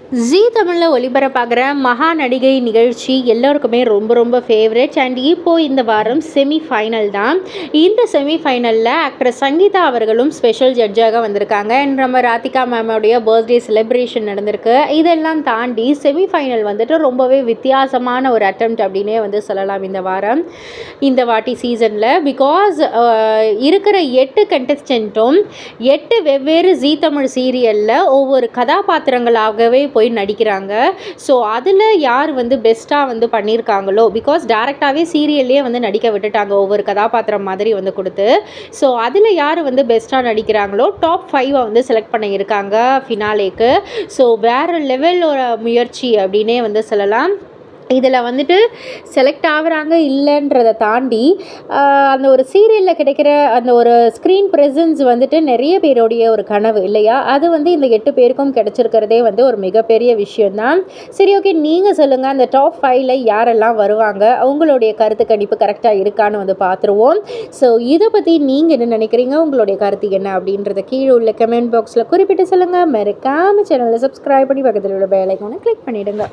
ஜீ தமிழில் ஒளிபரப்பாகிற மகா நடிகை நிகழ்ச்சி எல்லோருக்குமே ரொம்ப ரொம்ப ஃபேவரட். அண்ட் இப்போது இந்த வாரம் செமிஃபைனல் தான். இந்த செமிஃபைனலில் ஆக்ட்ரஸ் சங்கீதா அவர்களும் ஸ்பெஷல் ஜட்ஜாக வந்திருக்காங்க. அண்ட் நம்ம ராதிகா மேமோடைய பர்த்டே செலிப்ரேஷன் நடந்திருக்கு. இதெல்லாம் தாண்டி செமிஃபைனல் வந்துட்டு ரொம்பவே வித்தியாசமான ஒரு அட்டெம்ப்ட் அப்படின்னே வந்து சொல்லலாம் இந்த வாரம், இந்த வாட்டி சீசனில். பிகாஸ் இருக்கிற 8 கண்டஸ்டண்ட்டும் 8 வெவ்வேறு ஜீ தமிழ் சீரியலில் ஒவ்வொரு கதாபாத்திரங்களாகவே போய் நடிக்கிறாங்க. ஸோ அதில் யார் வந்து பெஸ்ட்டாக வந்து பண்ணியிருக்காங்களோ, பிகாஸ் டேரெக்டாகவே சீரியல்லே வந்து நடிக்க விட்டுட்டாங்க ஒவ்வொரு கதாபாத்திரம் மாதிரி வந்து கொடுத்து. ஸோ அதில் யார் வந்து பெஸ்ட்டாக நடிக்கிறாங்களோ டாப் 5 வந்து செலக்ட் பண்ணியிருக்காங்க ஃபினாலேக்கு. ஸோ வேறு லெவல் ஒரு முயற்சி அப்படின்னே வந்து சொல்லலாம். இதில் வந்துட்டு செலக்ட் ஆகுறாங்க இல்லைன்றதை தாண்டி அந்த ஒரு சீரியலில் கிடைக்கிற அந்த ஒரு ஸ்க்ரீன் ப்ரெசன்ஸ் வந்துட்டு நிறைய பேருடைய ஒரு கனவு இல்லையா? அது வந்து இந்த 8 பேருக்கும் கிடச்சிருக்கிறதே வந்து ஒரு மிகப்பெரிய விஷயந்தான். சரி, ஓகே, நீங்கள் சொல்லுங்கள், அந்த டாப் 5ல் யாரெல்லாம் வருவாங்க, உங்களுடைய கருத்து கணிப்பு கரெக்டாக இருக்கான்னு வந்து பார்த்துருவோம். ஸோ இதை பற்றி நீங்கள் என்ன நினைக்கிறீங்க, உங்களுடைய கருத்து என்ன அப்படின்றத கீழே உள்ள கமெண்ட் பாக்ஸில் குறிப்பிட்டு சொல்லுங்கள். மறக்காமல் சேனலை சப்ஸ்கிரைப் பண்ணி பக்கத்தில் உள்ள பெல் ஐகானை கிளிக் பண்ணிவிடுங்க.